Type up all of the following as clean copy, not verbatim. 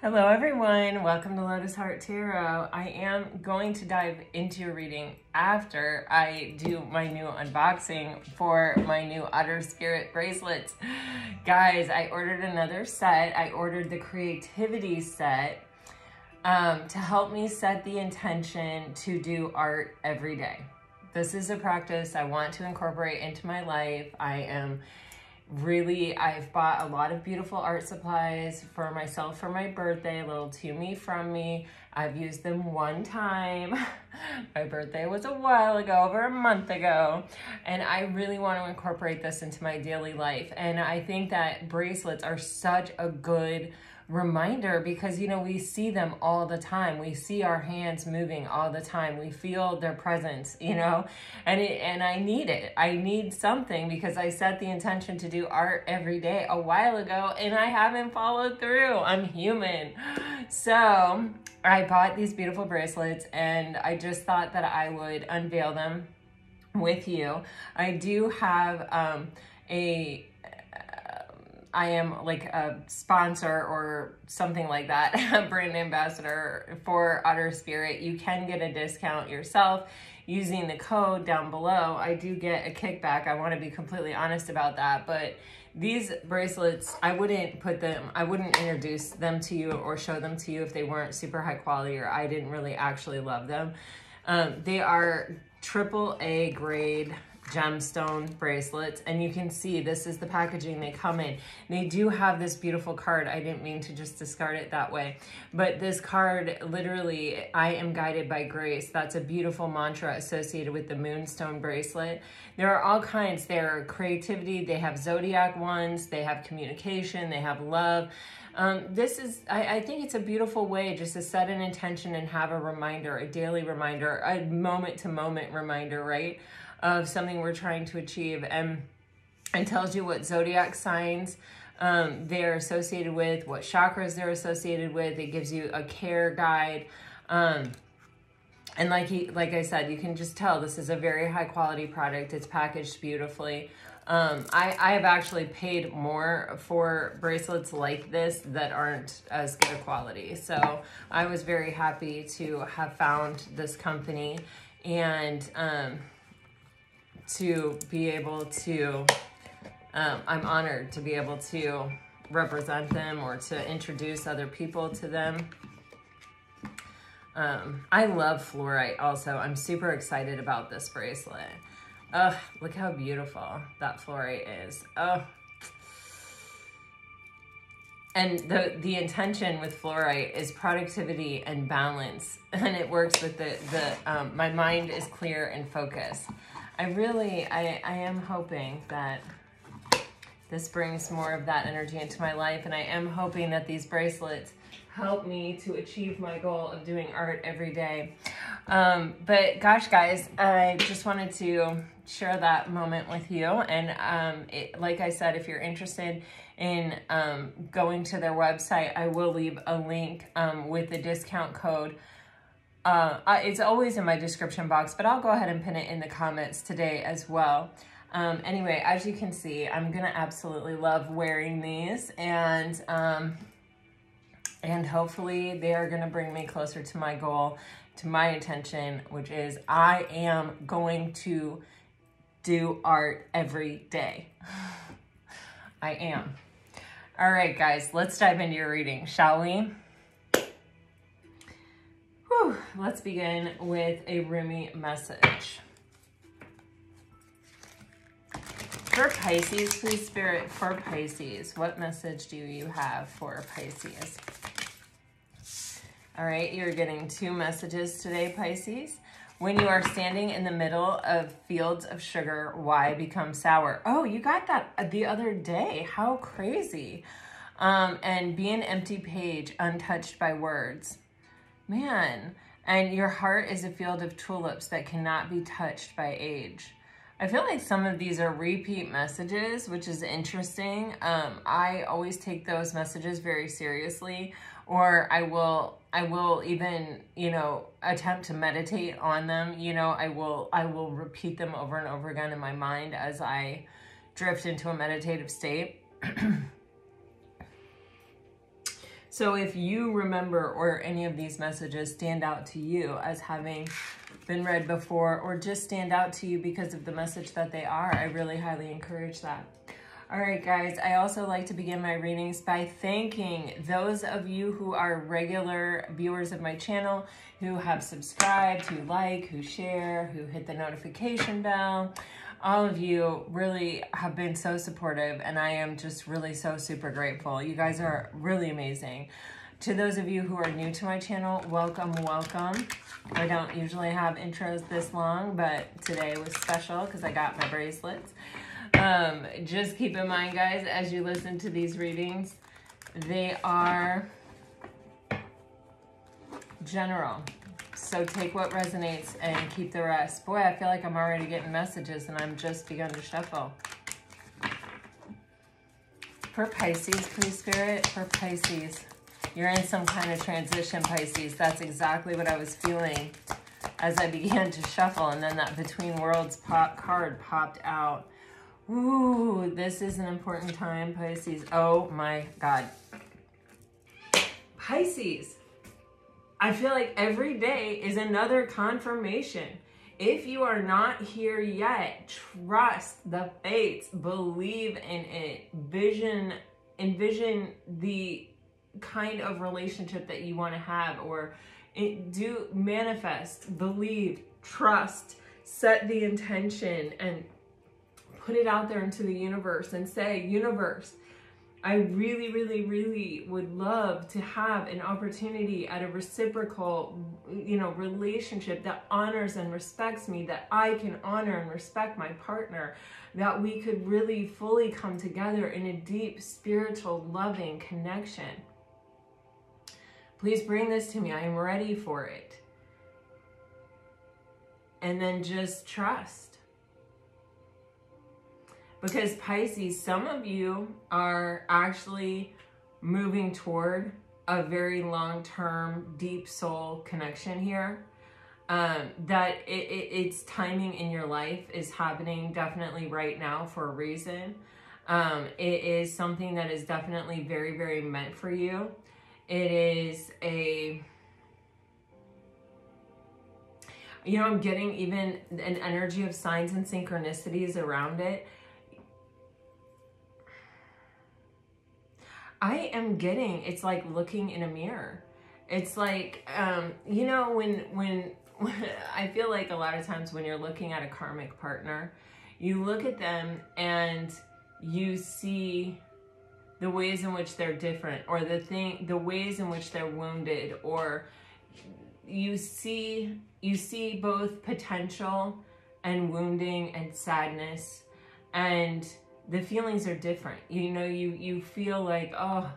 Hello everyone, welcome to Lotus Heart Tarot. I am going to dive into your reading after I do my new unboxing for my new Otter Spirit bracelets. Guys, I ordered another set. I ordered the Creativity set to help me set the intention to do art every day. This is a practice I want to incorporate into my life. I've bought a lot of beautiful art supplies for myself for my birthday, a little to me from me. I've used them one time. My birthday was a while ago, over a month ago, and I really want to incorporate this into my daily life. And I think that bracelets are such a good reminder because, you know, we see them all the time. We see our hands moving all the time. We feel their presence, you know, and I need it. I need something because I set the intention to do art every day a while ago and I haven't followed through. I'm human. So I bought these beautiful bracelets and I just thought that I would unveil them with you. I do have I am like a sponsor or something like that, a brand ambassador for Otter Spirit. You can get a discount yourself using the code down below. I do get a kickback. I want to be completely honest about that. But these bracelets, I wouldn't introduce them to you or show them to you if they weren't super high quality or I didn't really actually love them. They are AAA grade gemstone bracelets, and you can see this is the packaging they come in. They do have this beautiful card. I didn't mean to just discard it that way, but this card, literally, I am guided by grace. That's a beautiful mantra associated with the moonstone bracelet. There are all kinds. There are creativity, they have zodiac ones, they have communication, they have love. I think it's a beautiful way just to set an intention and have a reminder, a daily reminder, a moment-to-moment reminder, right, of something we're trying to achieve. And it tells you what zodiac signs they're associated with, what chakras they're associated with. It gives you a care guide. And like I said, you can just tell this is a very high quality product. It's packaged beautifully. I have actually paid more for bracelets like this that aren't as good a quality. So I was very happy to have found this company and to be able to, I'm honored to be able to represent them or to introduce other people to them. I love fluorite also. I'm super excited about this bracelet. Oh, look how beautiful that fluorite is. Oh. And the intention with fluorite is productivity and balance. And it works with my mind is clear and focused. I am hoping that this brings more of that energy into my life. And I am hoping that these bracelets help me to achieve my goal of doing art every day. But gosh, guys, I just wanted to share that moment with you. And like I said, if you're interested in going to their website, I will leave a link with the discount code. It's always in my description box, but I'll go ahead and pin it in the comments today as well. Anyway, as you can see, I'm gonna absolutely love wearing these, and hopefully they are gonna bring me closer to my goal, to my intention, which is I am going to do art every day. I am. All right, guys, let's dive into your reading, shall we? Whew, let's begin with a Rumi message. For Pisces, please, Spirit, for Pisces, what message do you have for Pisces? All right, you're getting 2 messages today, Pisces. When you are standing in the middle of fields of sugar, why become sour? Oh, you got that the other day. How crazy. And be an empty page, untouched by words. Man, and your heart is a field of tulips that cannot be touched by age. I feel like some of these are repeat messages, which is interesting. I always take those messages very seriously, or I will even, you know, attempt to meditate on them. You know, I will repeat them over and over again in my mind as I drift into a meditative state. So if you remember or any of these messages stand out to you as having been read before, or just stand out to you because of the message that they are, I really highly encourage that. All right, guys, I also like to begin my readings by thanking those of you who are regular viewers of my channel, who have subscribed, who like, who share, who hit the notification bell. All of you really have been so supportive, and I am just really so super grateful. You guys are really amazing. To those of you who are new to my channel, welcome, welcome. I don't usually have intros this long, but today was special because I got my bracelets. Just keep in mind, guys, as you listen to these readings, they are general. So take what resonates and keep the rest. Boy, I feel like I'm already getting messages and I'm just begun to shuffle. For Pisces, please, Spirit, for Pisces. You're in some kind of transition, Pisces. That's exactly what I was feeling as I began to shuffle, and then that Between Worlds card popped out. Ooh, this is an important time, Pisces. Oh my God. Pisces, I feel like every day is another confirmation. If you are not here yet, trust the fates, believe in it, envision the kind of relationship that you want to have, or do manifest, believe, trust, set the intention, and put it out there into the universe and say, universe, I really, really, really would love to have an opportunity at a reciprocal, relationship that honors and respects me, that I can honor and respect my partner, that we could really fully come together in a deep, spiritual, loving connection. Please bring this to me. I am ready for it. And then just trust. Because Pisces, some of you are actually moving toward a very long-term, deep soul connection here. That its timing in your life is happening definitely right now for a reason. It is something that is definitely very, very meant for you. It is I'm getting even an energy of signs and synchronicities around it. I am getting, it's like looking in a mirror. It's like, when I feel like a lot of times when you're looking at a karmic partner, you look at them and you see the ways in which they're different, or the ways in which they're wounded, or you see both potential and wounding and sadness, and the feelings are different. You feel like, oh,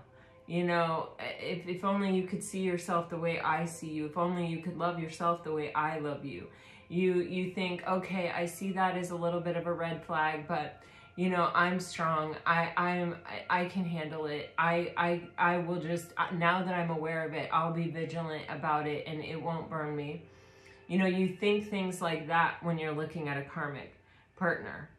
if only you could see yourself the way I see you, if only you could love yourself the way I love you. You think, okay, I see that as a little bit of a red flag, but I'm strong. I can handle it. I will just, now that I'm aware of it, I'll be vigilant about it and it won't burn me. You think things like that when you're looking at a karmic partner.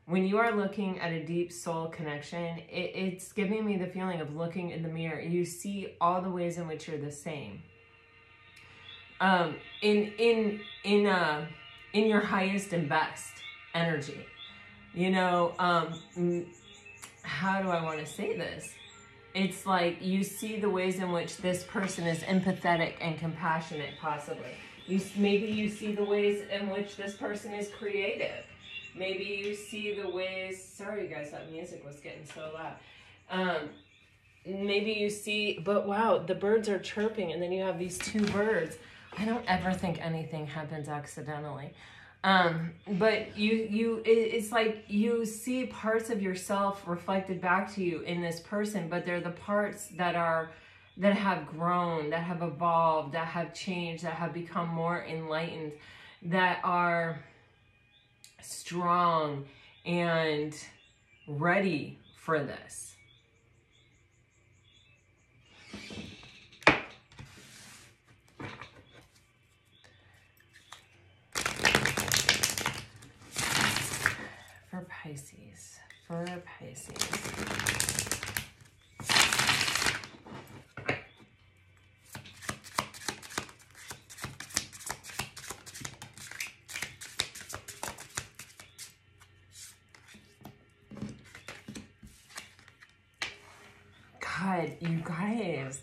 When you are looking at a deep soul connection, it's giving me the feeling of looking in the mirror. You see all the ways in which you're the same. In your highest and best energy. How do I want to say this? It's like you see the ways in which this person is empathetic and compassionate, possibly. Maybe you see the ways in which this person is creative. Maybe you see the ways, sorry you guys, that music was getting so loud. Maybe you see, but wow, the birds are chirping, and then you have these two birds. I don't ever think anything happens accidentally. But it's like you see parts of yourself reflected back to you in this person, but they're the parts that have grown, that have evolved, that have changed, that have become more enlightened, that are strong and ready for this. For Pisces, you guys,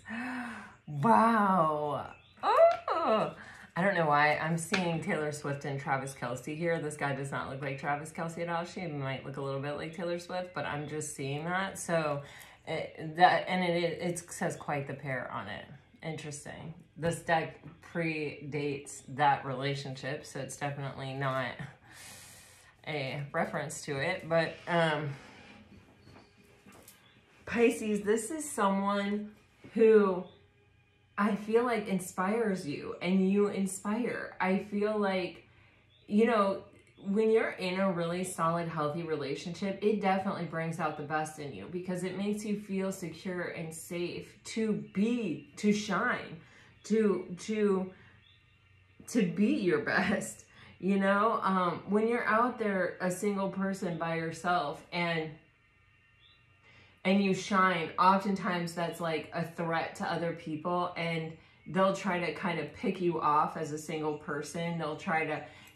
wow. Oh, I don't know why I'm seeing Taylor Swift and Travis Kelce here. This guy does not look like Travis Kelce at all. She might look a little bit like Taylor Swift, but I'm just seeing that. So it says quite the pair on it. Interesting. This deck predates that relationship, so it's definitely not a reference to it. But Pisces, this is someone who I feel like inspires you, and you inspire. I feel like, you know, when you're in a really solid, healthy relationship, it definitely brings out the best in you, because it makes you feel secure and safe to shine, to be your best. You know, when you're out there, a single person by yourself, and you shine, oftentimes that's like a threat to other people, and they'll try to kind of pick you off as a single person.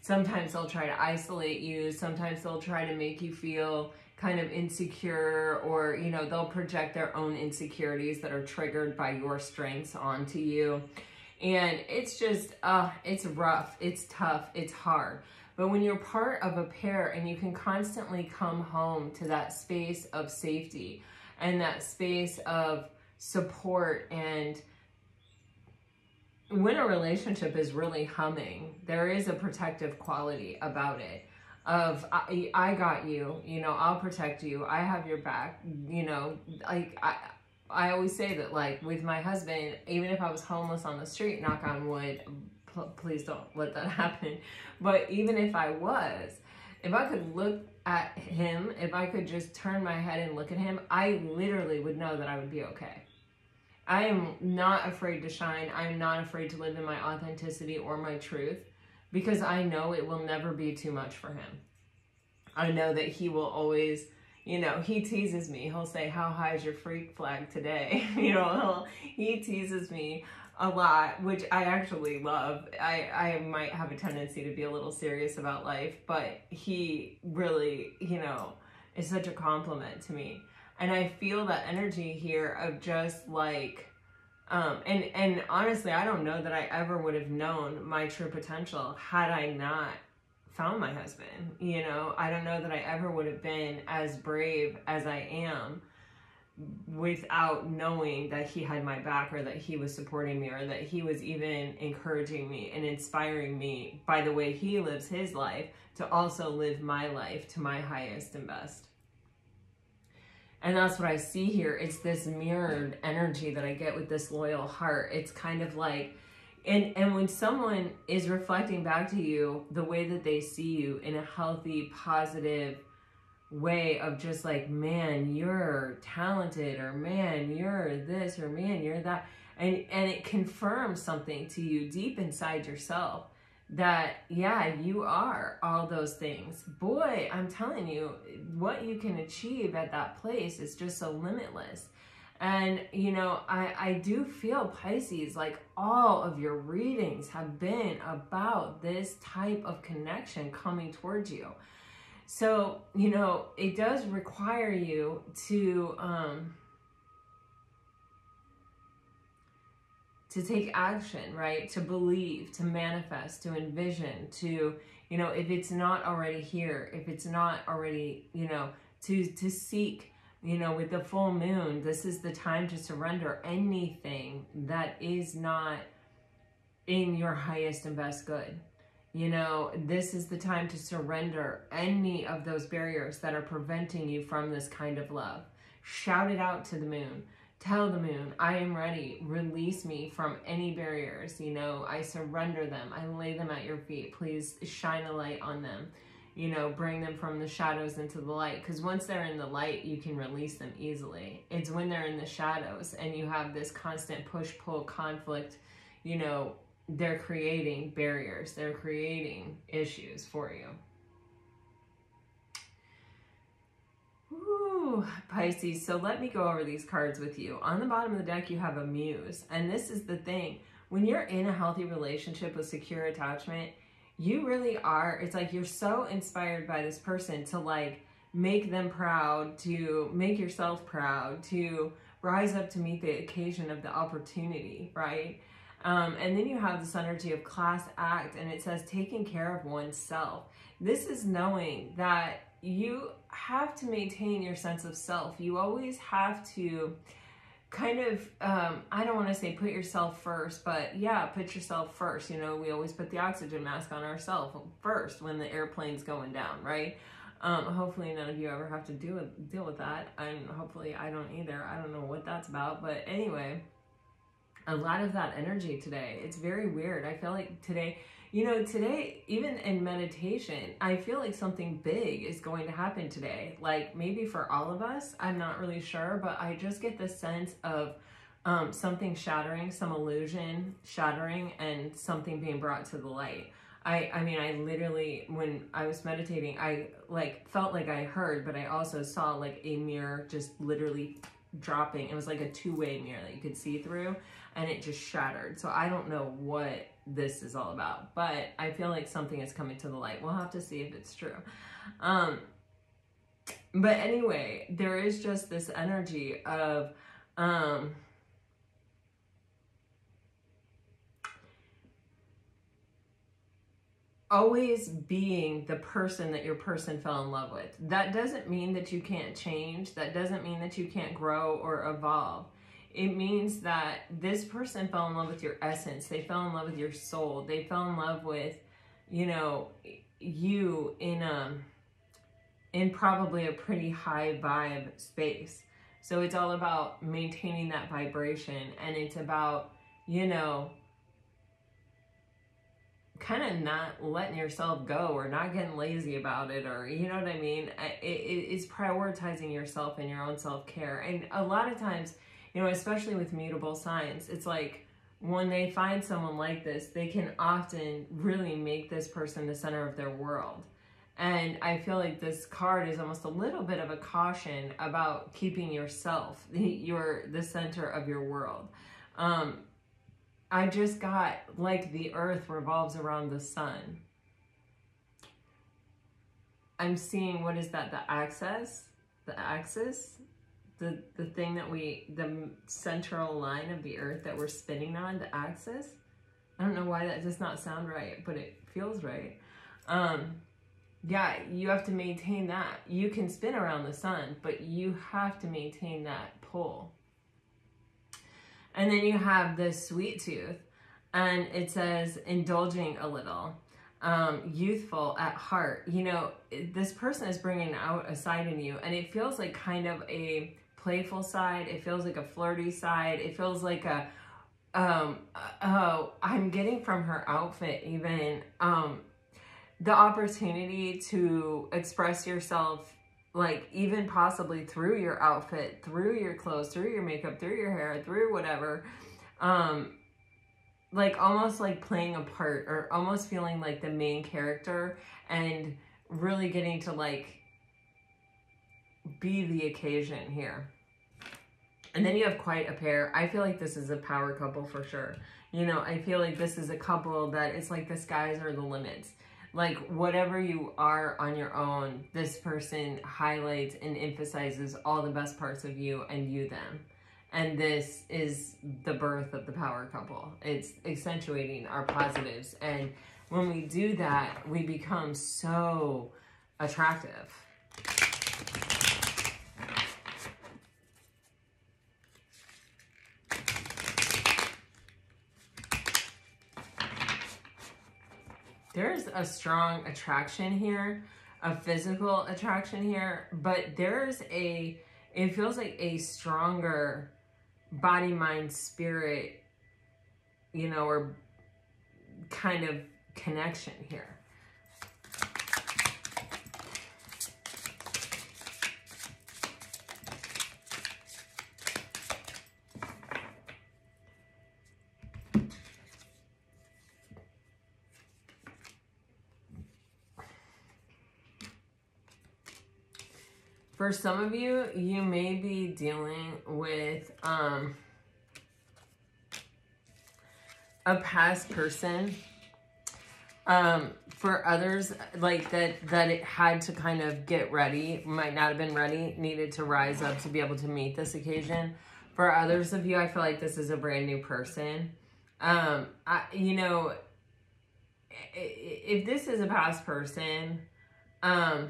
Sometimes they'll try to isolate you. Sometimes they'll try to make you feel kind of insecure, or, you know, they'll project their own insecurities that are triggered by your strengths onto you. And it's just, it's rough, it's tough, it's hard. But when you're part of a pair and you can constantly come home to that space of safety and that space of support, and when a relationship is really humming, there is a protective quality about it. Of, I got you, you know, I'll protect you, I have your back, you know. Like, I always say that, like, with my husband, even if I was homeless on the street, knock on wood, please don't let that happen. But even if I was, if I could look at him, if I could just turn my head and look at him, I literally would know that I would be okay. I am not afraid to shine. I'm not afraid to live in my authenticity or my truth, because I know it will never be too much for him. I know that he will always, you know, he teases me. He'll say, how high is your freak flag today? You know, he teases me a lot, which I actually love. I might have a tendency to be a little serious about life, but he really, you know, is such a compliment to me. And I feel that energy here of just like, and honestly, I don't know that I ever would have known my true potential had I not found my husband. You know, I don't know that I ever would have been as brave as I am without knowing that he had my back, or that he was supporting me, or that he was even encouraging me and inspiring me by the way he lives his life to also live my life to my highest and best. And that's what I see here. It's this mirrored energy that I get with this loyal heart. It's kind of like, and when someone is reflecting back to you the way that they see you in a healthy, positive way of just like, man, you're talented, or man, you're this, or man, you're that. And it confirms something to you deep inside yourself that, yeah, you are all those things. Boy, I'm telling you, what you can achieve at that place is just so limitless. And, you know, I do feel, Pisces, like all of your readings have been about this type of connection coming towards you. So, you know, it does require you to take action, right? To believe, to manifest, to envision, to, you know, if it's not already here, if it's not already, you know, to seek, you know, with the full moon, this is the time to surrender anything that is not in your highest and best good. You know, this is the time to surrender any of those barriers that are preventing you from this kind of love. Shout it out to the moon. Tell the moon, I am ready. Release me from any barriers. You know, I surrender them. I lay them at your feet. Please shine a light on them. You know, bring them from the shadows into the light. Because once they're in the light, you can release them easily. It's when they're in the shadows and you have this constant push-pull conflict, you know, they're creating barriers. They're creating issues for you. Ooh, Pisces. So let me go over these cards with you. On the bottom of the deck, you have a muse. And this is the thing. When you're in a healthy relationship with secure attachment, you really are, it's like you're so inspired by this person to like make them proud, to make yourself proud, to rise up to meet the occasion of the opportunity, right? And then you have this energy of class act, and it says taking care of oneself. This is knowing that you have to maintain your sense of self. You always have to kind of, I don't want to say put yourself first, but yeah, put yourself first. You know, we always put the oxygen mask on ourselves first when the airplane's going down, right? Hopefully none of you ever have to deal with that. And hopefully I don't either. I don't know what that's about. But anyway, a lot of that energy today, it's very weird. I feel like today, you know, today, even in meditation, I feel like something big is going to happen today. Like maybe for all of us, I'm not really sure, but I just get this sense of something shattering, some illusion shattering, and something being brought to the light. I mean, I literally, when I was meditating, I like felt like I heard, but I also saw like a mirror just literally dropping. It was like a two-way mirror that you could see through, and it just shattered. So I don't know what this is all about, but I feel like something is coming to the light. We'll have to see if it's true. But anyway, there is just this energy of always being the person that your person fell in love with. That doesn't mean that you can't change. That doesn't mean that you can't grow or evolve. It means that this person fell in love with your essence. They fell in love with your soul. They fell in love with, you know, you in probably a pretty high vibe space. So it's all about maintaining that vibration, and it's about, you know, kind of not letting yourself go or not getting lazy about it, or you know what I mean? It's prioritizing yourself and your own self-care. And a lot of times, you know, especially with mutable signs, it's like when they find someone like this, they can often really make this person the center of their world. And I feel like this card is almost a little bit of a caution about keeping yourself the center of your world. I just got like the earth revolves around the sun. I'm seeing, what is that? The axis? The thing that the central line of the earth that we're spinning on, the axis. I don't know why that does not sound right, but it feels right. Yeah, you have to maintain that. You can spin around the sun, but you have to maintain that pull. And then you have this sweet tooth, and it says indulging a little, youthful at heart. You know, this person is bringing out a side in you, and it feels like kind of a playful side. It feels like a flirty side. It feels like a, I'm getting from her outfit even, the opportunity to express yourself, like even possibly through your outfit, through your clothes, through your makeup, through your hair, through whatever, like almost like playing a part, or almost feeling like the main character, and really getting to like be the occasion here. And then you have quite a pair. I feel like this is a power couple for sure. You know, I feel like this is a couple that it's like the skies are the limits. Like whatever you are on your own, this person highlights and emphasizes all the best parts of you and you them. And this is the birth of the power couple. It's accentuating our positives. And when we do that, we become so attractive. There's a strong attraction here, a physical attraction here, but there's it feels like a stronger body, mind, spirit, you know, or kind of connection here. For some of you, you may be dealing with a past person. For others, like that it had to kind of get ready, might not have been ready, needed to rise up to be able to meet this occasion. For others of you, I feel like this is a brand new person. You know, if this is a past person, I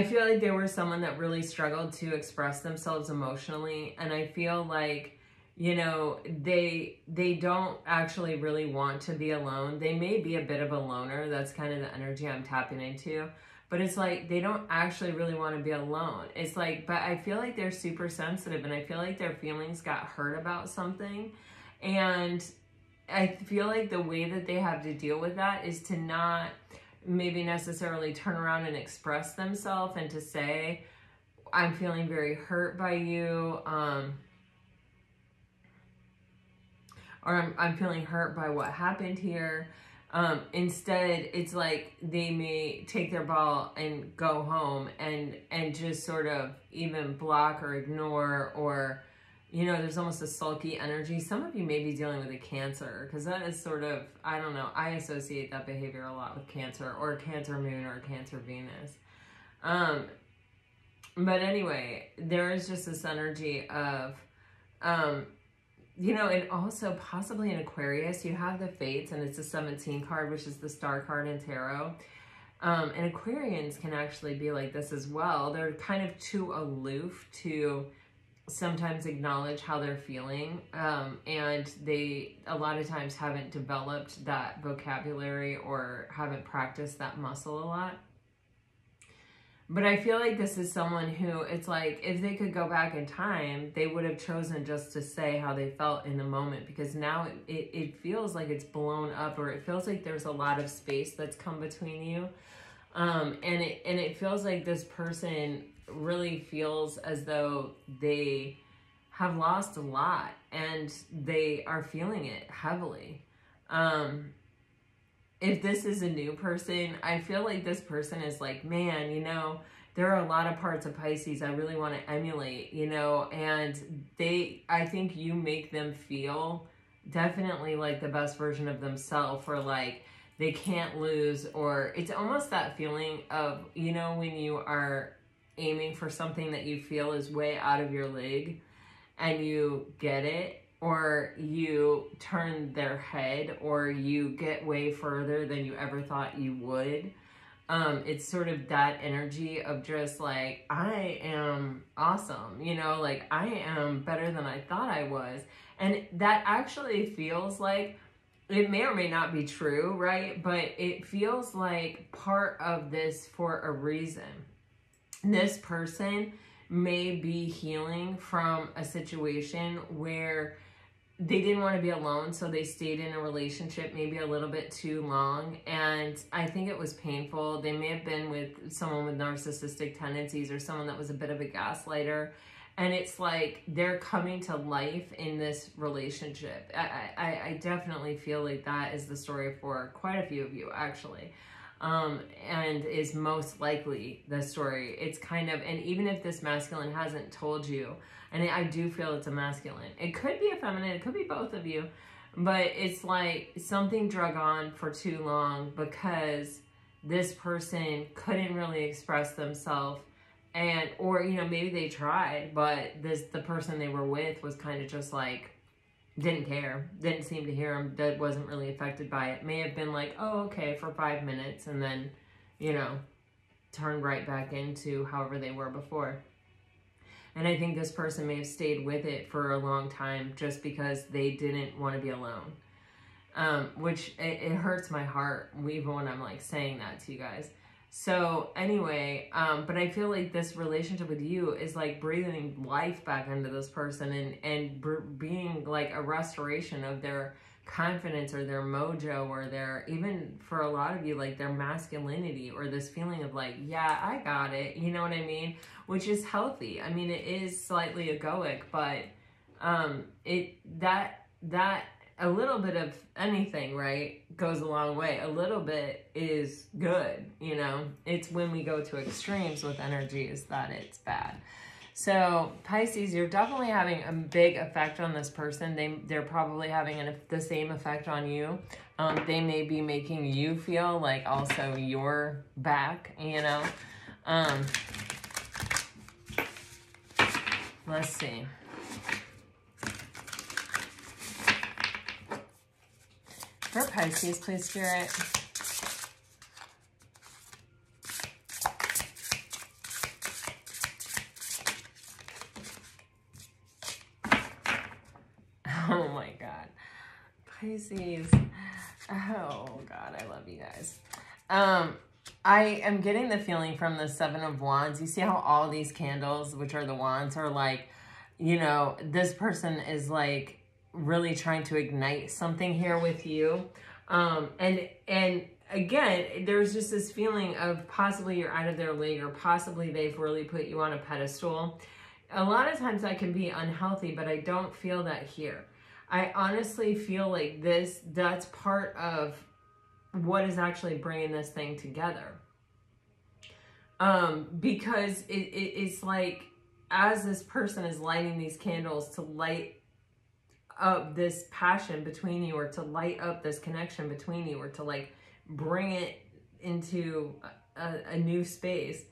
feel like they were someone that really struggled to express themselves emotionally. And I feel like, you know, they don't actually really want to be alone. They may be a bit of a loner. That's kind of the energy I'm tapping into. But it's like they don't actually really want to be alone. It's like, but I feel like they're super sensitive, and I feel like their feelings got hurt about something. And I feel like the way that they have to deal with that is to not maybe necessarily turn around and express themselves and to say, I'm feeling very hurt by you, or I'm feeling hurt by what happened here. Instead, it's like they may take their ball and go home and just sort of even block or ignore, or, you know, there's almost a sulky energy. Some of you may be dealing with a Cancer, because that is sort of, I don't know, I associate that behavior a lot with Cancer, or Cancer moon, or Cancer Venus. But anyway, there is just this energy of, you know, and also possibly in Aquarius, you have the Fates, and it's a 17 card, which is the star card in tarot. And Aquarians can actually be like this as well. They're kind of too aloof to sometimes acknowledge how they're feeling. And they, a lot of times, haven't developed that vocabulary or haven't practiced that muscle a lot. But I feel like this is someone who, it's like, if they could go back in time, they would have chosen just to say how they felt in the moment, because now it feels like it's blown up, or it feels like there's a lot of space that's come between you. And it feels like this person really feels as though they have lost a lot, and they are feeling it heavily. If this is a new person, I feel like this person is like, man, you know, there are a lot of parts of Pisces I really want to emulate, you know, and I think you make them feel definitely like the best version of themselves, or like they can't lose, or it's almost that feeling of, you know, when you are aiming for something that you feel is way out of your league and you get it, or you turn their head, or you get way further than you ever thought you would. It's sort of that energy of just like, I am awesome, you know, like I am better than I thought I was. And that actually feels like, it may or may not be true, right? But it feels like part of this for a reason. This person may be healing from a situation where they didn't want to be alone, so they stayed in a relationship maybe a little bit too long, and I think it was painful. They may have been with someone with narcissistic tendencies, or someone that was a bit of a gaslighter, and it's like they're coming to life in this relationship. I definitely feel like that is the story for quite a few of you, actually. And is most likely the story. It's kind of, and even if this masculine hasn't told you, and I do feel it's a masculine, it could be a feminine, it could be both of you, but it's like something drug on for too long because this person couldn't really express themselves, and, or, you know, maybe they tried, but the person they were with was kind of just like, didn't care, didn't seem to hear him, that wasn't really affected by it. May have been like, oh, okay, for 5 minutes, and then, you know, turned right back into however they were before. And I think this person may have stayed with it for a long time just because they didn't want to be alone. Which it hurts my heart even when I'm like saying that to you guys. So anyway, but I feel like this relationship with you is like breathing life back into this person, and being like a restoration of their confidence, or their mojo, or their, even for a lot of you, like their masculinity, or this feeling of like, yeah, I got it, you know what I mean? Which is healthy. I mean, it is slightly egoic, but that a little bit of anything, right, goes a long way. A little bit is good, you know? It's when we go to extremes with energies that it's bad. So Pisces, you're definitely having a big effect on this person. They're probably having the same effect on you. They may be making you feel like also you're back, you know? Let's see. For Pisces, please, Spirit. Oh my God. Pisces. Oh God, I love you guys. I am getting the feeling from the Seven of Wands. You see how all these candles, which are the wands, are like, you know, this person is like really trying to ignite something here with you. And again, there's just this feeling of possibly you're out of their league, or possibly they've really put you on a pedestal. A lot of times that can be unhealthy, but I don't feel that here. I honestly feel like that's part of what is actually bringing this thing together. Because it's like, as this person is lighting these candles to light up this passion between you, or to light up this connection between you, or to like bring it into a new space,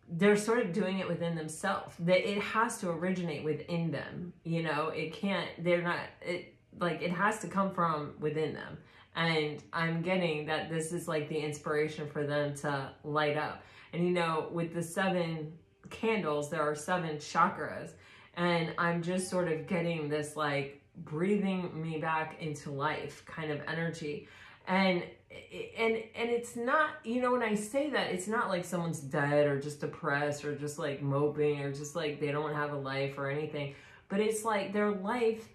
they're sort of doing it within themselves. That it has to originate within them, you know. It can't, they're not, it has to come from within them. And I'm getting that this is like the inspiration for them to light up. And you know, with the 7 candles, there are 7 chakras, and I'm just sort of getting this like breathing me back into life kind of energy. And it's not, you know, when I say that, it's not like someone's dead or just depressed or just like moping or just like they don't have a life or anything, but it's like their life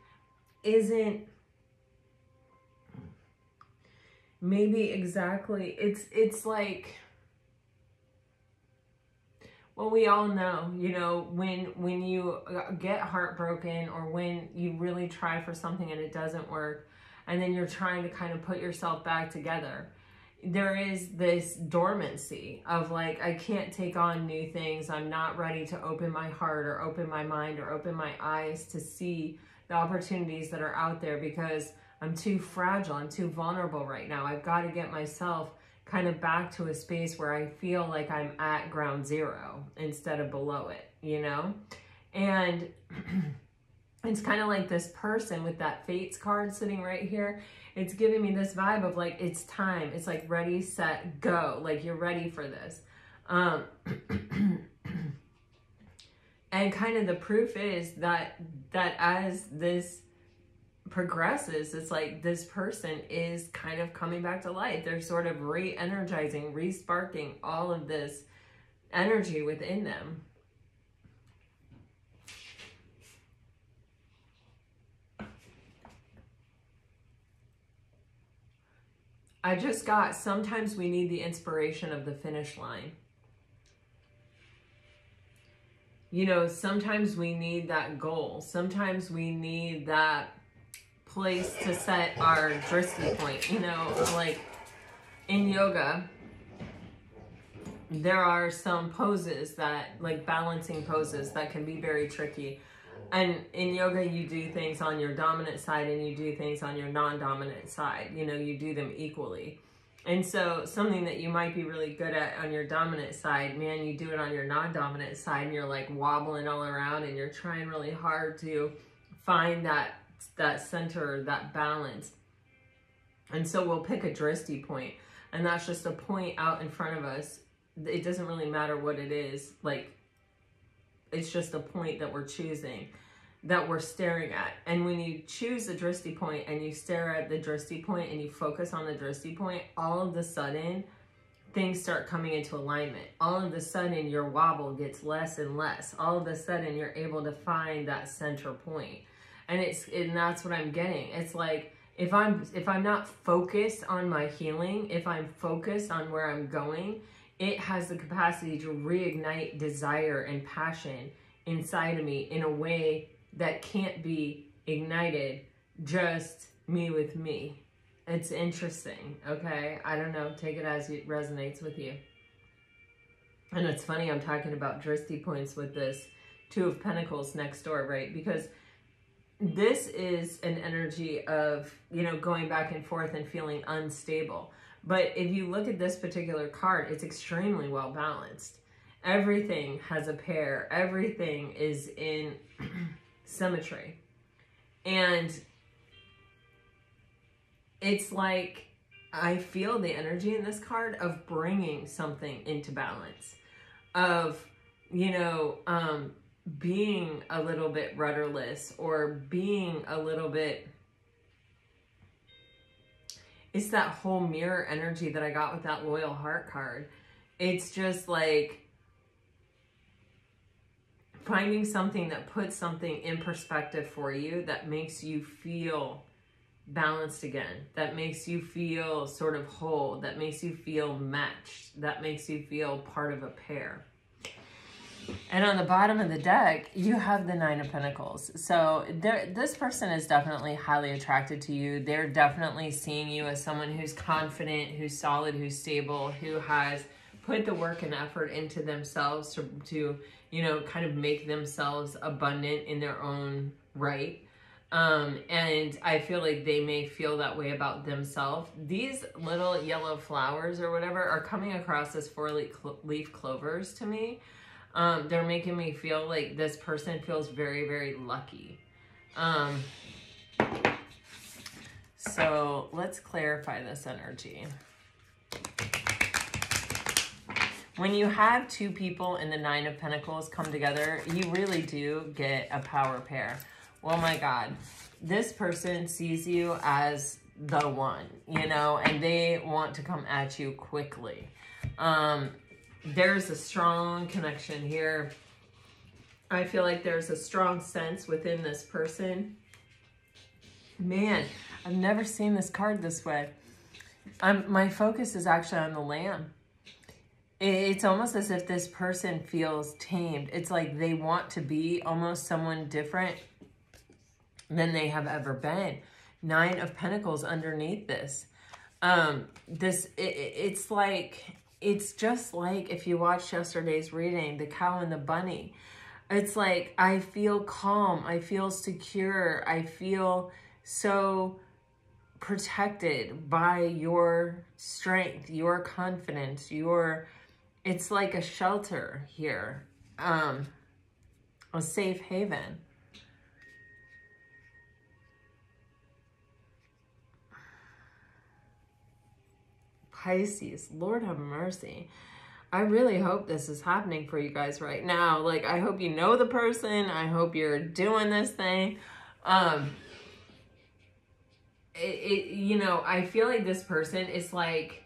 isn't maybe exactly, it's like, well, we all know, you know, when you get heartbroken, or when you really try for something and it doesn't work, and then you're trying to kind of put yourself back together, there is this dormancy of like, I can't take on new things. I'm not ready to open my heart or open my mind or open my eyes to see the opportunities that are out there, because I'm too fragile. I'm too vulnerable right now. I've got to get myself kind of back to a space where I feel like I'm at ground zero instead of below it, you know? And it's kind of like this person with that Fates card sitting right here. It's giving me this vibe of like, it's time. It's like ready, set, go. Like you're ready for this. And kind of the proof is that as this progresses, it's like this person is kind of coming back to life. They're sort of re-energizing, re-sparking all of this energy within them. I just got, sometimes we need the inspiration of the finish line. You know, sometimes we need that goal. Sometimes we need that place to set our drishti point. You know, like in yoga, there are some poses that, like balancing poses, that can be very tricky. And in yoga, you do things on your dominant side and you do things on your non-dominant side. You know, you do them equally. And so something that you might be really good at on your dominant side, man, you do it on your non-dominant side and you're like wobbling all around and you're trying really hard to find that center, that balance. And so we'll pick a drishti point, and that's just a point out in front of us. It doesn't really matter what it is. Like, it's just a point that we're choosing, that we're staring at. And when you choose a drishti point and you stare at the drishti point and you focus on the drishti point, all of a sudden things start coming into alignment. All of a sudden your wobble gets less and less. All of a sudden you're able to find that center point. And that's what I'm getting. It's like, if I'm not focused on my healing, if I'm focused on where I'm going, it has the capacity to reignite desire and passion inside of me in a way that can't be ignited just me with me. It's interesting, okay? I don't know, take it as it resonates with you. And it's funny, I'm talking about drishti points with this Two of Pentacles next door, right? Because this is an energy of, you know, going back and forth and feeling unstable. But if you look at this particular card, it's extremely well balanced. Everything has a pair. Everything is in symmetry. And it's like, I feel the energy in this card of bringing something into balance, of, you know, being a little bit rudderless, or being a little bit, it's that whole mirror energy that I got with that loyal heart card. It's just like finding something that puts something in perspective for you, that makes you feel balanced again, that makes you feel sort of whole, that makes you feel matched, that makes you feel part of a pair. And on the bottom of the deck, you have the Nine of Pentacles. So this person is definitely highly attracted to you. They're definitely seeing you as someone who's confident, who's solid, who's stable, who has put the work and effort into themselves to you know, kind of make themselves abundant in their own right. And I feel like they may feel that way about themselves. These little yellow flowers or whatever are coming across as four-leaf clovers to me. They're making me feel like this person feels very, very lucky. So let's clarify this energy. When you have two people in the Nine of Pentacles come together, you really do get a power pair. Oh my God, this person sees you as the one, you know, and they want to come at you quickly. There's a strong connection here. I feel like there's a strong sense within this person. Man, I've never seen this card this way. My focus is actually on the Lamb. It's almost as if this person feels tamed. It's like they want to be almost someone different than they have ever been. Nine of Pentacles underneath this. It's just like if you watched yesterday's reading, the cow and the bunny. It's like, I feel calm. I feel secure. I feel so protected by your strength, your confidence, it's like a shelter here, a safe haven. Pisces, Lord have mercy. I really hope this is happening for you guys right now. Like, I hope you know the person. I hope you're doing this thing. You know, I feel like this person is like,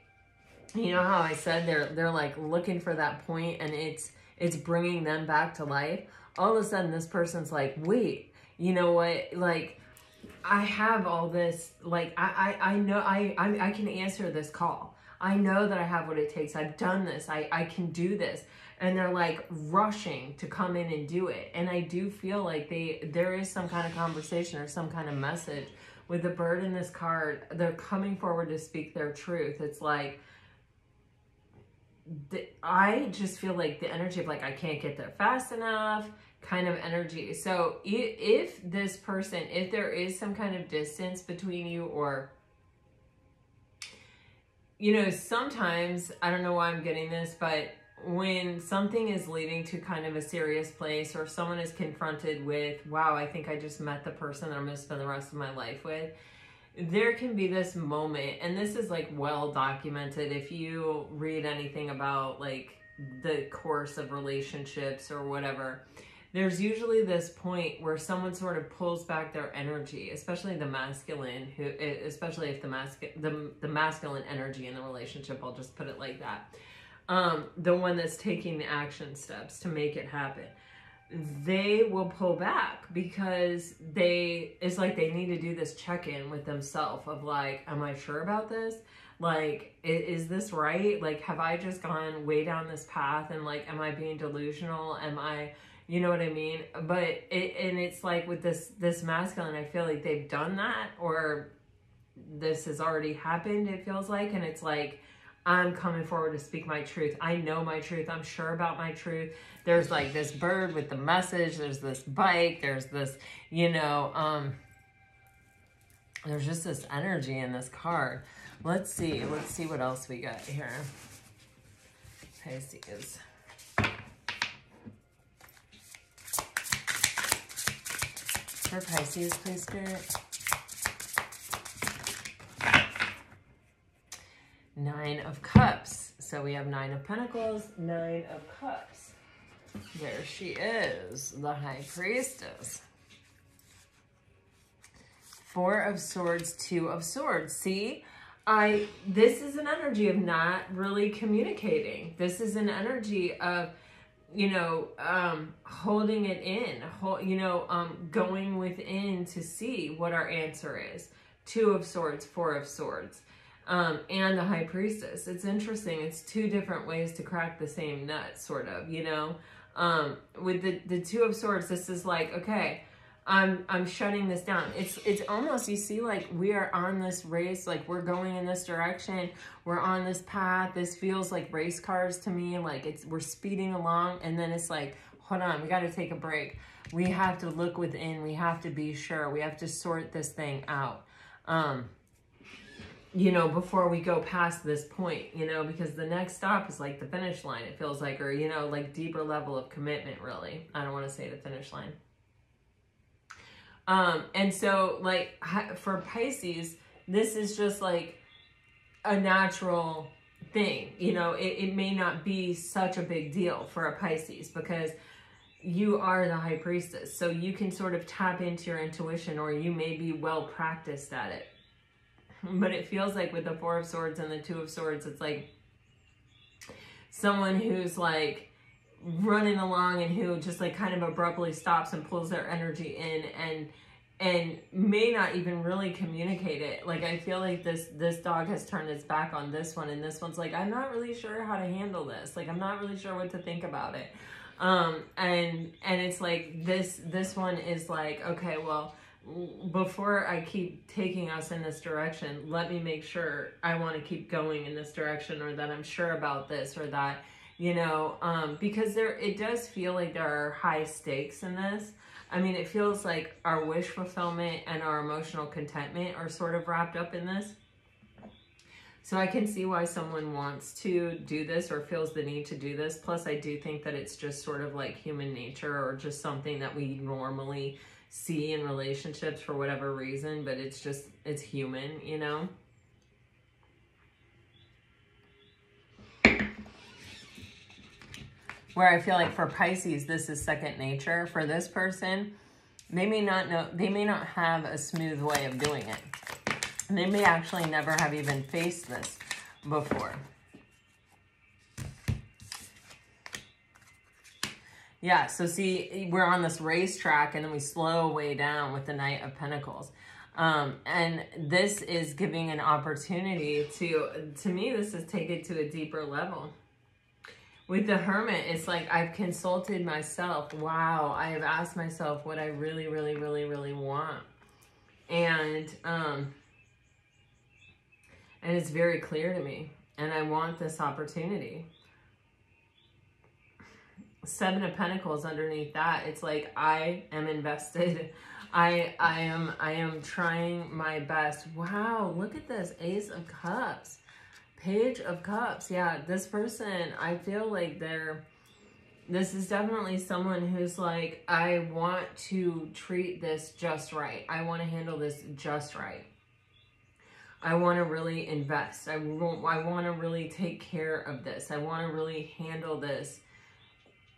you know how I said they're like looking for that point, and it's bringing them back to life. All of a sudden, this person's like, wait, you know what? Like, I have all this. Like, I know I can answer this call. I know that I have what it takes. I've done this. I can do this. And they're like rushing to come in and do it. And I do feel like there is some kind of conversation or some kind of message with the bird in this card. They're coming forward to speak their truth. It's like, I just feel like the energy of like, I can't get there fast enough kind of energy. So if this person, if there is some kind of distance between you, or, you know, sometimes, I don't know why I'm getting this, but when something is leading to kind of a serious place, or someone is confronted with, wow, I think I just met the person that I'm going to spend the rest of my life with, there can be this moment, and this is like well documented if you read anything about like the course of relationships or whatever. There's usually this point where someone sort of pulls back their energy, especially the masculine, especially if the masculine energy in the relationship, I'll just put it like that. The one that's taking the action steps to make it happen. They will pull back because it's like they need to do this check-in with themselves of like, am I sure about this? Like, is this right? Like, have I just gone way down this path, and like, am I being delusional? Am I, you know what I mean? But it's like with this masculine, I feel like they've done that, or this has already happened, it feels like, and it's like, I'm coming forward to speak my truth. I know my truth. I'm sure about my truth. There's like this bird with the message. There's this bike. There's this, you know, there's just this energy in this card. Let's see what else we got here. Pisces. For Pisces, please, Spirit. Nine of Cups. So we have Nine of Pentacles, Nine of Cups. There she is, the High Priestess. Four of Swords, Two of Swords. See, this is an energy of not really communicating. This is an energy of, you know, holding it in, going within to see what our answer is. Two of Swords, Four of Swords, and the High Priestess. It's interesting. It's two different ways to crack the same nut, sort of, you know. With the Two of Swords, this is like, okay, I'm shutting this down. It's almost, you see, like we are on this race, like we're going in this direction. We're on this path. This feels like race cars to me. Like we're speeding along, and then it's like, hold on, we got to take a break. We have to look within. We have to be sure. We have to sort this thing out. You know, before we go past this point, you know, because the next stop is like the finish line, it feels like, or, you know, like deeper level of commitment, really. I don't want to say the finish line. And so like for Pisces, this is just like a natural thing, you know, it may not be such a big deal for a Pisces because you are the High Priestess. So you can sort of tap into your intuition, or you may be well practiced at it. But it feels like with the Four of Swords and the Two of Swords, it's like someone who's like running along and who just like kind of abruptly stops and pulls their energy in and may not even really communicate it. Like I feel like this dog has turned its back on this one, and this one's like, I'm not really sure how to handle this. Like I'm not really sure what to think about it. And it's like this one is like, okay, well, before I keep taking us in this direction, let me make sure I want to keep going in this direction, or that I'm sure about this or that, you know, because it does feel like there are high stakes in this. I mean, it feels like our wish fulfillment and our emotional contentment are sort of wrapped up in this. So I can see why someone wants to do this or feels the need to do this. Plus, I do think that it's just sort of like human nature, or just something that we normally see in relationships for whatever reason, but it's human, you know? Where I feel like for Pisces, this is second nature. For this person, they may not know, they may not have a smooth way of doing it. They may actually never have even faced this before. Yeah, so see, we're on this racetrack, and then we slow way down with the Knight of Pentacles. And this is giving an opportunity to me, this is take it to a deeper level. With the Hermit, it's like I've consulted myself. Wow, I have asked myself what I really, really, really, really want. And it's very clear to me. And I want this opportunity. Seven of Pentacles underneath that, it's like I am invested. I am trying my best. Wow, look at this. Ace of Cups. Page of Cups. Yeah, this person, I feel like this is definitely someone who's like, I want to treat this just right. I want to handle this just right. I want to really invest. I want to really take care of this. I want to really handle this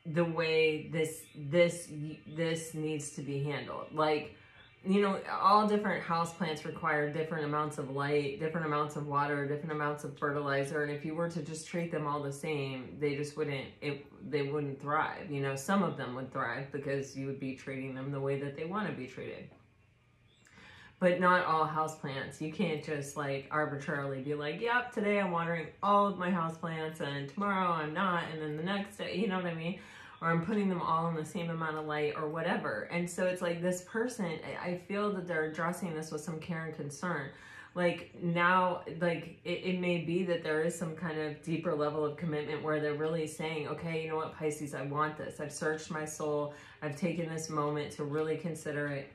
the way this needs to be handled. Like, you know, all different houseplants require different amounts of light, different amounts of water, different amounts of fertilizer. And if you were to just treat them all the same, they just they wouldn't thrive. You know, some of them would thrive because you would be treating them the way that they want to be treated. But not all houseplants. You can't just like arbitrarily be like, yep, today I'm watering all of my houseplants and tomorrow I'm not. And then the next day, you know what I mean? Or I'm putting them all in the same amount of light or whatever. And so it's like this person, I feel that they're addressing this with some care and concern. Like now, like it may be that there is some kind of deeper level of commitment where they're really saying, okay, you know what, Pisces, I want this. I've searched my soul. I've taken this moment to really consider it.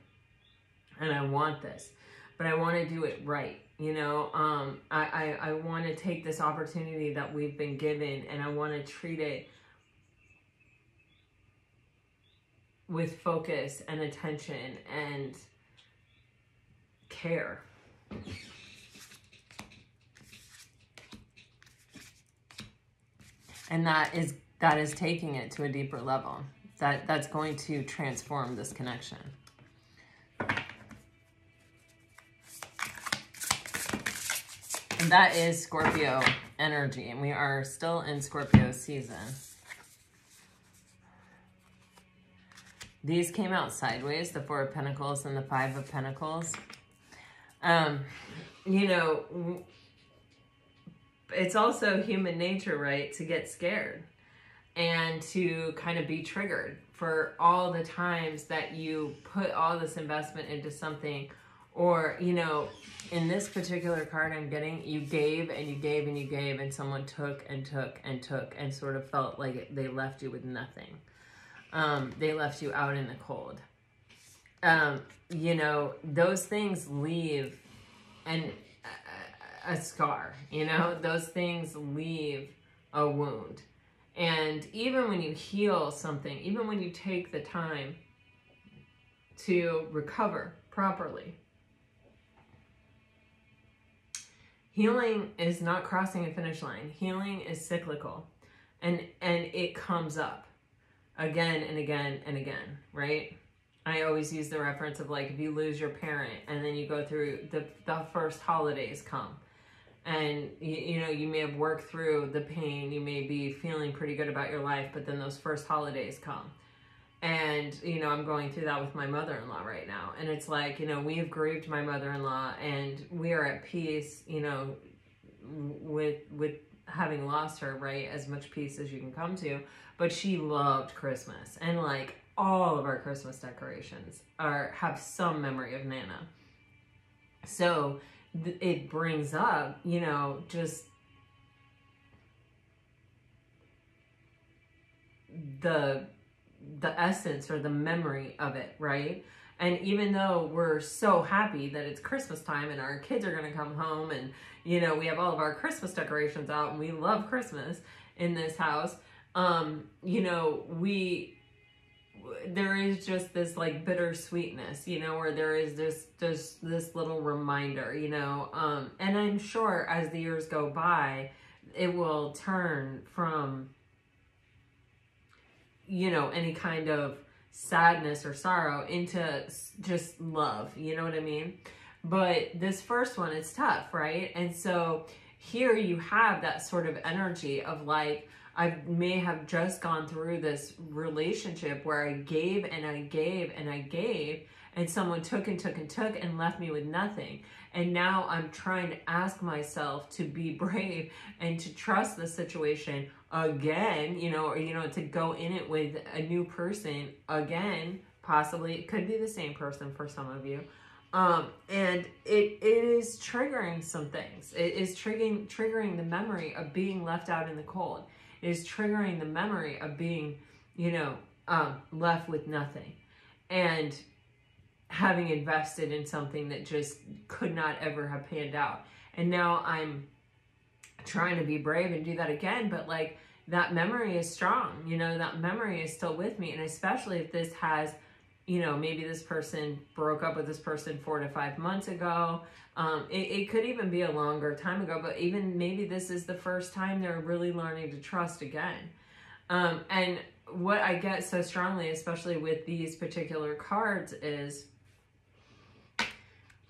And I want this, but I want to do it right. You know, I want to take this opportunity that we've been given, and I want to treat it with focus and attention and care. And that is taking it to a deeper level. That's going to transform this connection. And that is Scorpio energy. And we are still in Scorpio season. These came out sideways, the Four of Pentacles and the Five of Pentacles. You know, it's also human nature, right, to get scared and to kind of be triggered for all the times that you put all this investment into something. Or, you know, in this particular card I'm getting, you gave and you gave and you gave, and someone took and took and took and sort of felt like they left you with nothing. They left you out in the cold. You know, those things leave a scar, you know, those things leave a wound. And even when you heal something, even when you take the time to recover properly, healing is not crossing a finish line. Healing is cyclical, and it comes up again and again and again, right? I always use the reference of, like, if you lose your parent and then you go through the first holidays come, and you know, you may have worked through the pain, you may be feeling pretty good about your life, but then those first holidays come. And, you know, I'm going through that with my mother-in-law right now. And it's like, you know, we have grieved my mother-in-law and we are at peace, you know, with having lost her, right? As much peace as you can come to. But she loved Christmas. And, like, all of our Christmas decorations have some memory of Nana. So it brings up, you know, just the essence or the memory of it, right? And even though we're so happy that it's Christmas time and our kids are going to come home and, you know, we have all of our Christmas decorations out and we love Christmas in this house, you know, there is just this, like, bittersweetness, you know, where there is this little reminder, you know, and I'm sure as the years go by, it will turn from, you know, any kind of sadness or sorrow into just love, you know what I mean? But this first one, it's tough, right? And so here you have that sort of energy of, like, I may have just gone through this relationship where I gave and I gave and I gave, and someone took and took and took and left me with nothing. And now I'm trying to ask myself to be brave and to trust the situation again, you know, or, you know, to go in it with a new person again, possibly. It could be the same person for some of you. And it is triggering some things. It is triggering the memory of being left out in the cold. It is triggering the memory of being, you know, left with nothing. And having invested in something that just could not ever have panned out. And now I'm trying to be brave and do that again, but, like, that memory is strong, you know, that memory is still with me. And especially if this has, you know, maybe this person broke up with this person 4 to 5 months ago. It could even be a longer time ago, but even maybe this is the first time they're really learning to trust again. And what I get so strongly, especially with these particular cards, is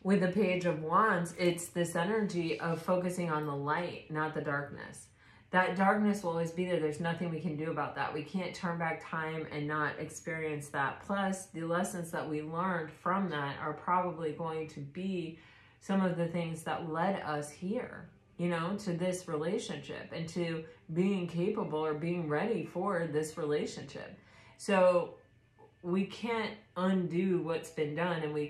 with the Page of Wands, it's this energy of focusing on the light, not the darkness. That darkness will always be there. There's nothing we can do about that. We can't turn back time and not experience that. Plus, the lessons that we learned from that are probably going to be some of the things that led us here, you know, to this relationship and to being capable or being ready for this relationship. So we can't undo what's been done, and we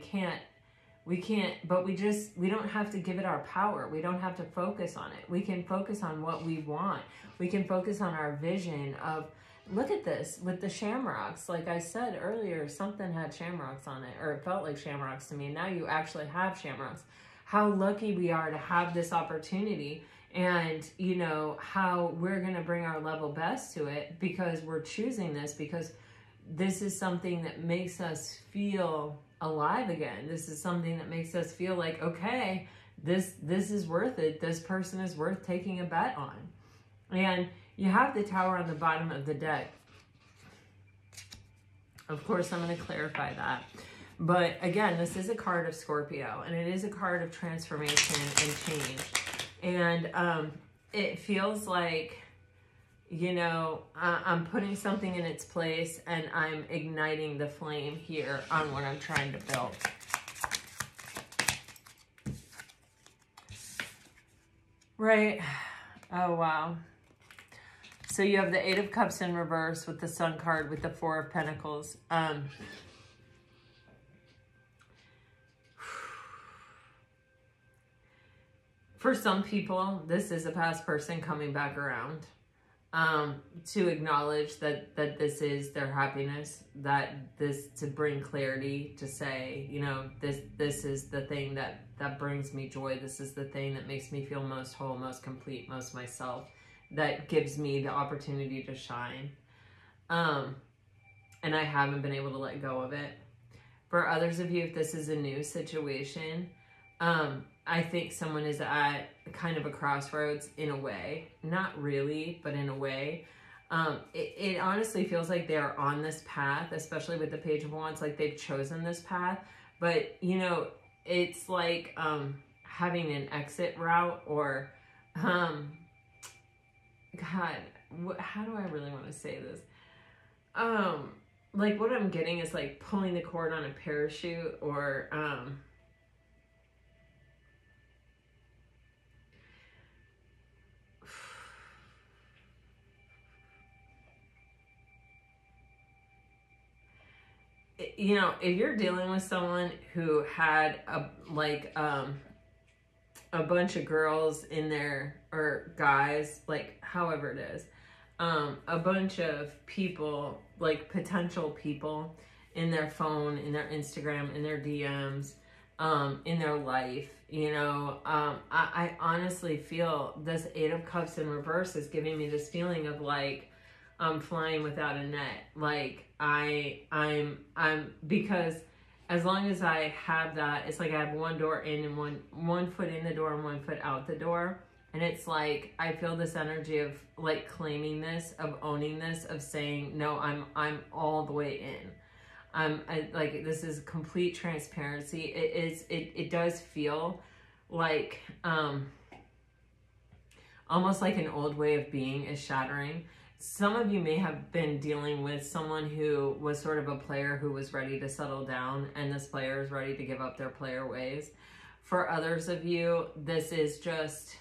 don't have to give it our power. We don't have to focus on it. We can focus on what we want. We can focus on our vision of, look at this with the shamrocks. Like I said earlier, something had shamrocks on it, or it felt like shamrocks to me. Now you actually have shamrocks. How lucky we are to have this opportunity, and, you know, how we're going to bring our level best to it because we're choosing this, because this is something that makes us feel alive again. This is something that makes us feel like, okay, this is worth it. This person is worth taking a bet on. And, You have the Tower on the bottom of the deck. Of course, I'm going to clarify that. But again, this is a card of Scorpio, and it is a card of transformation and change. And it feels like, you know, I'm putting something in its place, and I'm igniting the flame here on what I'm trying to build. Right. Oh, wow. So you have the Eight of Cups in reverse with the Sun card with the Four of Pentacles. For some people, this is a past person coming back around to acknowledge that this is their happiness, to bring clarity, to say, you know, this is the thing that brings me joy. This is the thing that makes me feel most whole, most complete, most myself, that gives me the opportunity to shine. And I haven't been able to let go of it. For others of you, if this is a new situation, I think someone is at kind of a crossroads in a way. Not really, but in a way. It honestly feels like they're on this path, especially with the Page of Wands, like they've chosen this path. But, you know, it's like having an exit route, or, God, how do I really want to say this? Like what I'm getting is like pulling the cord on a parachute, or, you know, if you're dealing with someone who had a bunch of girls in there, or guys, like however it is, a bunch of people, like potential people in their phone, in their Instagram, in their DMs, in their life, you know, I honestly feel this Eight of Cups in reverse is giving me this feeling of like, I'm flying without a net. Like I'm because as long as I have that, it's like I have one door in and one foot in the door and one foot out the door. And it's like, I feel this energy of like claiming this, of owning this, of saying, no, I'm all the way in. Like, this is complete transparency. It does feel like, almost like an old way of being is shattering. Some of you may have been dealing with someone who was sort of a player who was ready to settle down, and this player is ready to give up their player ways. For others of you, this is just,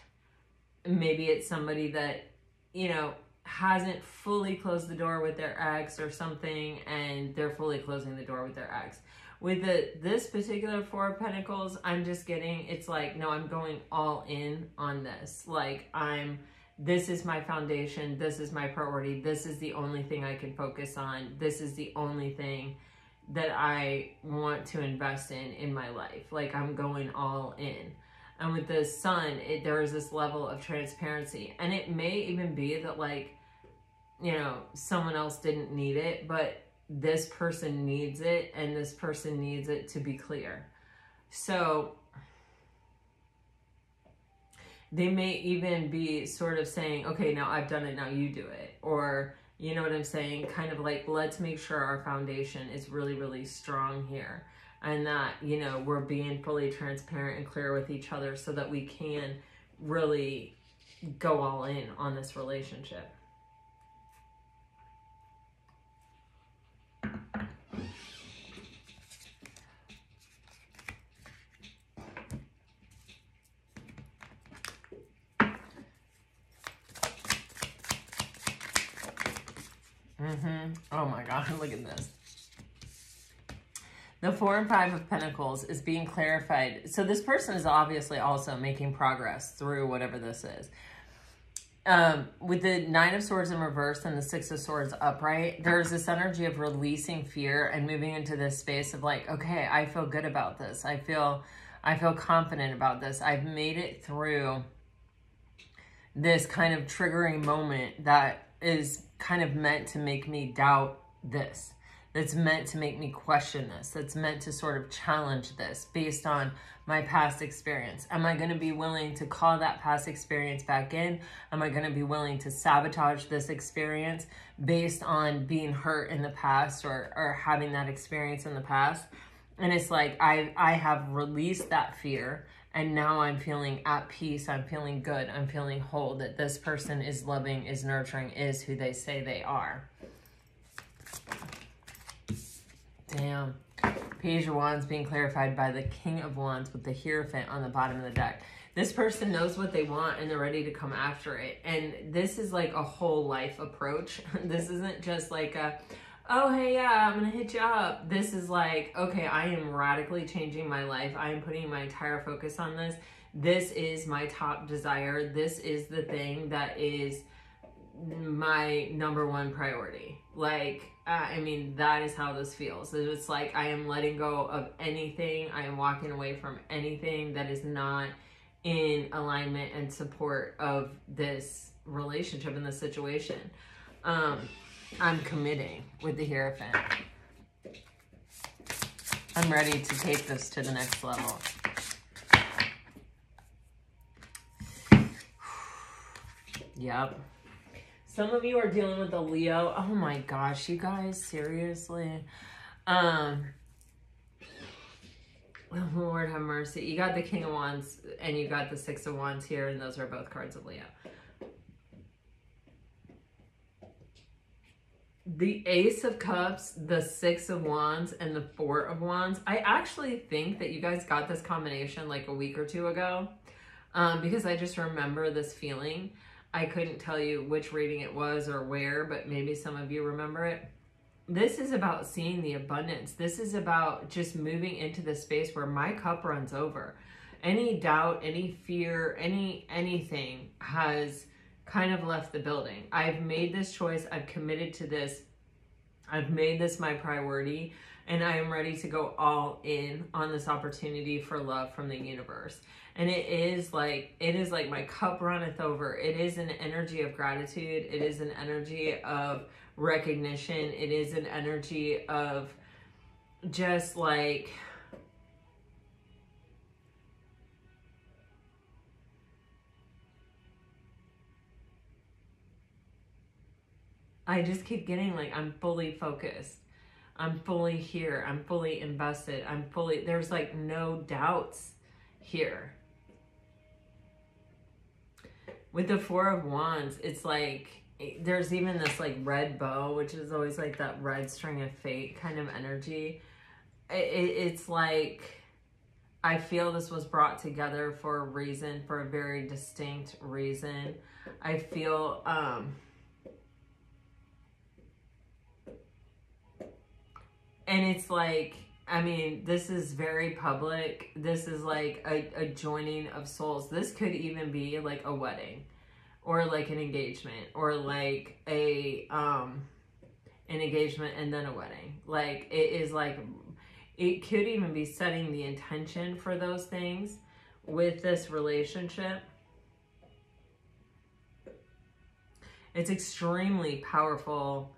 maybe it's somebody that, you know, hasn't fully closed the door with their ex or something, and they're fully closing the door with their ex. With this particular Four of Pentacles, I'm just getting, it's like, no, I'm going all in on this. Like, this is my foundation. This is my priority. This is the only thing I can focus on. This is the only thing that I want to invest in my life. Like, I'm going all in. And with the Sun, there is this level of transparency. And it may even be that, like, you know, someone else didn't need it, but this person needs it, and this person needs it to be clear. So they may even be sort of saying, okay, now I've done it, now you do it. Or, you know what I'm saying? Kind of like, let's make sure our foundation is really, really strong here. And that, you know, we're being fully transparent and clear with each other so that we can really go all in on this relationship. Oh my God, look at this. The Four and Five of Pentacles is being clarified. So this person is obviously also making progress through whatever this is. With the Nine of Swords in reverse and the Six of Swords upright, there's this energy of releasing fear and moving into this space of like, okay, I feel good about this. I feel confident about this. I've made it through this kind of triggering moment that is kind of meant to make me doubt this. that's meant to make me question this, that's meant to sort of challenge this based on my past experience? Am I going to be willing to call that past experience back in? Am I going to be willing to sabotage this experience based on being hurt in the past or having that experience in the past? And it's like, I have released that fear, and now I'm feeling at peace. I'm feeling good. I'm feeling whole, that this person is loving, is nurturing, is who they say they are. Damn. Page of Wands being clarified by the King of Wands with the Hierophant on the bottom of the deck. This person knows what they want and they're ready to come after it. And this is like a whole life approach. This isn't just like a, oh, hey, yeah, I'm going to hit you up. This is like, okay, I am radically changing my life. I am putting my entire focus on this. This is my top desire. This is the thing that is my number one priority. Like, I mean, that is how this feels. It's like I am letting go of anything. I am walking away from anything that is not in alignment and support of this relationship and this situation. I'm committing with the Hierophant. I'm ready to take this to the next level. Yep. Some of you are dealing with a Leo. Oh my gosh, you guys, seriously. Lord have mercy. You got the King of Wands and you got the Six of Wands here, and those are both cards of Leo. The Ace of Cups, the Six of Wands, and the Four of Wands. I actually think that you guys got this combination like a week or two ago, because I just remember this feeling. I couldn't tell you which reading it was or where, but maybe some of you remember it. This is about seeing the abundance. This is about just moving into the space where my cup runs over. Any doubt, any fear, anything has kind of left the building. I've made this choice. I've committed to this. I've made this my priority, and I am ready to go all in on this opportunity for love from the universe. And it is like my cup runneth over. It is an energy of gratitude. It is an energy of recognition. It is an energy of just like, I just keep getting like, I'm fully focused. I'm fully here. I'm fully invested. There's like no doubts here. With the Four of Wands, it's like, there's even this like red bow, which is always like that red string of fate kind of energy. It's like, I feel this was brought together for a reason, for a very distinct reason. I feel, and it's like, I mean, this is very public. This is like a joining of souls. This could even be like a wedding or like an engagement or like an engagement and then a wedding. Like it is like, it could even be setting the intention for those things with this relationship. It's extremely powerful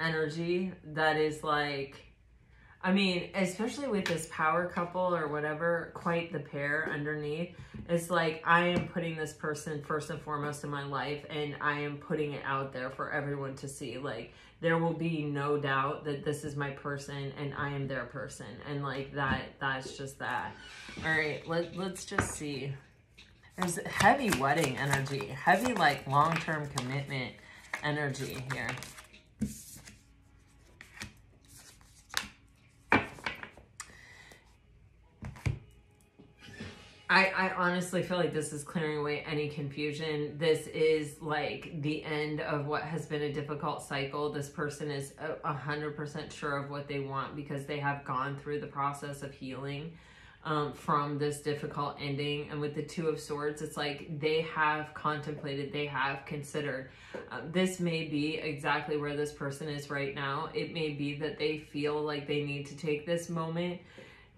energy that is like, I mean, especially with this power couple or whatever, quite the pair underneath. It's like, I am putting this person first and foremost in my life, and I am putting it out there for everyone to see. Like, there will be no doubt that this is my person and I am their person. And like that's just that. All right, let's just see. There's heavy wedding energy, heavy like long-term commitment energy here. I honestly feel like this is clearing away any confusion. This is like the end of what has been a difficult cycle. This person is 100% sure of what they want because they have gone through the process of healing from this difficult ending. And with the Two of Swords, it's like they have contemplated, they have considered. This may be exactly where this person is right now. It may be that they feel like they need to take this moment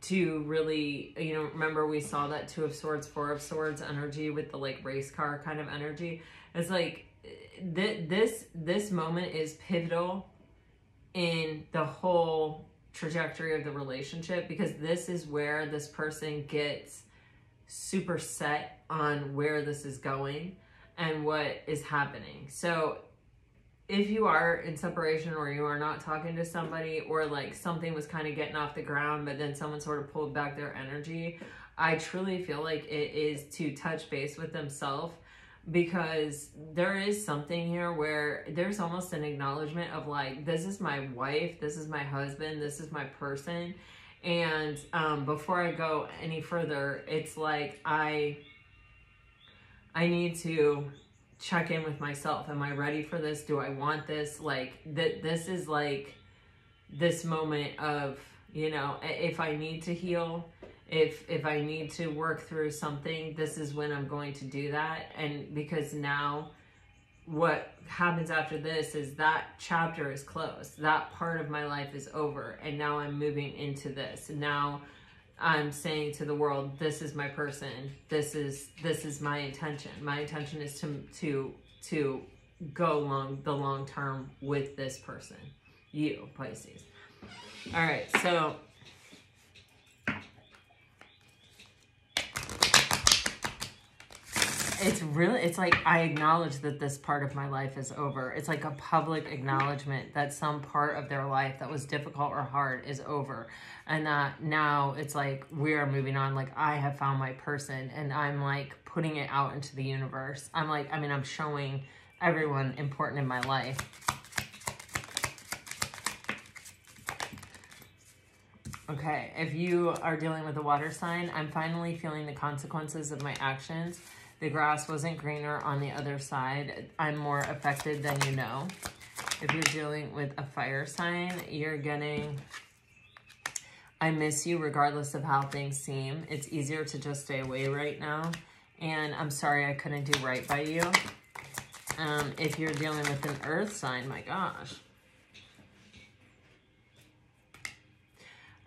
to really, you know, remember we saw that Two of Swords, Four of Swords energy with the like race car kind of energy. It's like this moment is pivotal in the whole trajectory of the relationship, because this is where this person gets super set on where this is going and what is happening. So if you are in separation, or you are not talking to somebody, or like something was kind of getting off the ground, but then someone sort of pulled back their energy, I truly feel like it is to touch base with themselves, because there is something here where there's almost an acknowledgement of like, this is my wife, this is my husband, this is my person. And before I go any further, it's like I need to check in with myself. Am I ready for this? Do I want this? Like this is like this moment of, you know, if I need to heal, if I need to work through something, this is when I'm going to do that. And because now what happens after this is that chapter is closed. That part of my life is over. And now I'm moving into this. Now I'm saying to the world, this is my person. This is my intention. My intention is to go the long term with this person. You, Pisces. All right, so it's like I acknowledge that this part of my life is over. It's like a public acknowledgement that some part of their life that was difficult or hard is over. And that now it's like we are moving on. Like I have found my person, and I'm like putting it out into the universe. I'm like, I mean, I'm showing everyone important in my life. Okay, if you are dealing with a water sign, I'm finally feeling the consequences of my actions. The grass wasn't greener on the other side. I'm more affected than you know. If you're dealing with a fire sign, you're getting, I miss you regardless of how things seem. It's easier to just stay away right now. And I'm sorry I couldn't do right by you. If you're dealing with an earth sign, my gosh.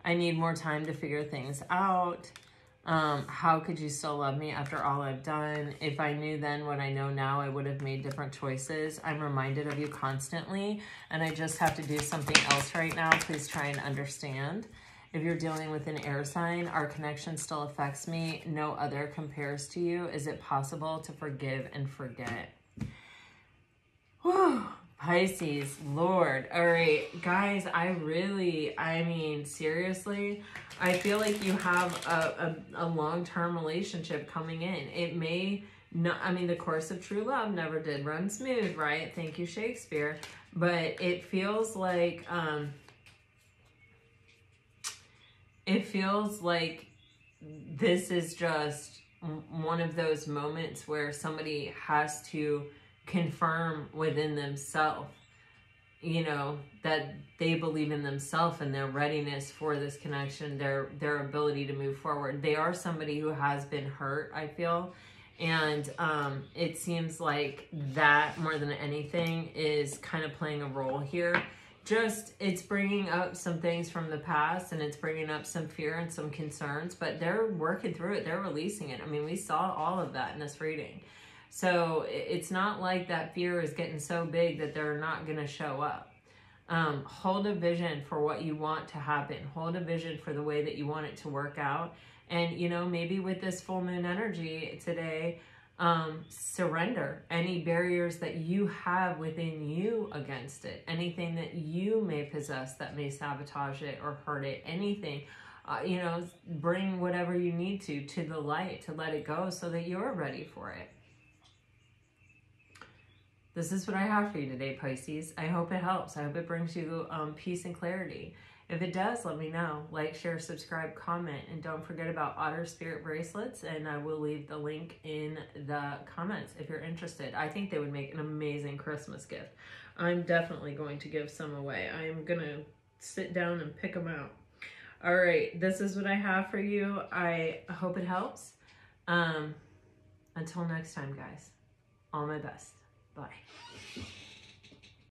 I need more time to figure things out. How could you still love me after all I've done? If I knew then what I know now, I would have made different choices. I'm reminded of you constantly, and I just have to do something else right now. Please try and understand. If you're dealing with an air sign, our connection still affects me. No other compares to you. Is it possible to forgive and forget? Whew. Pisces, Lord. All right, guys, I mean, seriously, I feel like you have a long-term relationship coming in. It may not, I mean, the course of true love never did run smooth, right? Thank you, Shakespeare. But it feels like, this is just one of those moments where somebody has to confirm within themselves, you know, that they believe in themselves and their readiness for this connection, their ability to move forward. They are somebody who has been hurt, I feel. And it seems like that more than anything is kind of playing a role here. Just, it's bringing up some things from the past, and it's bringing up some fear and some concerns, but they're working through it. They're releasing it. I mean, we saw all of that in this reading. So it's not like that fear is getting so big that they're not going to show up. Hold a vision for what you want to happen. Hold a vision for the way that you want it to work out. And, you know, maybe with this full moon energy today, surrender any barriers that you have within you against it. Anything that you may possess that may sabotage it or hurt it. Anything, you know, bring whatever you need to the light to let it go so that you're ready for it. This is what I have for you today, Pisces. I hope it helps. I hope it brings you peace and clarity. If it does, let me know. Like, share, subscribe, comment, and don't forget about Otter Spirit bracelets, and I will leave the link in the comments if you're interested. I think they would make an amazing Christmas gift. I'm definitely going to give some away. I'm going to sit down and pick them out. All right, this is what I have for you. I hope it helps. Until next time, guys, all my best. Bye.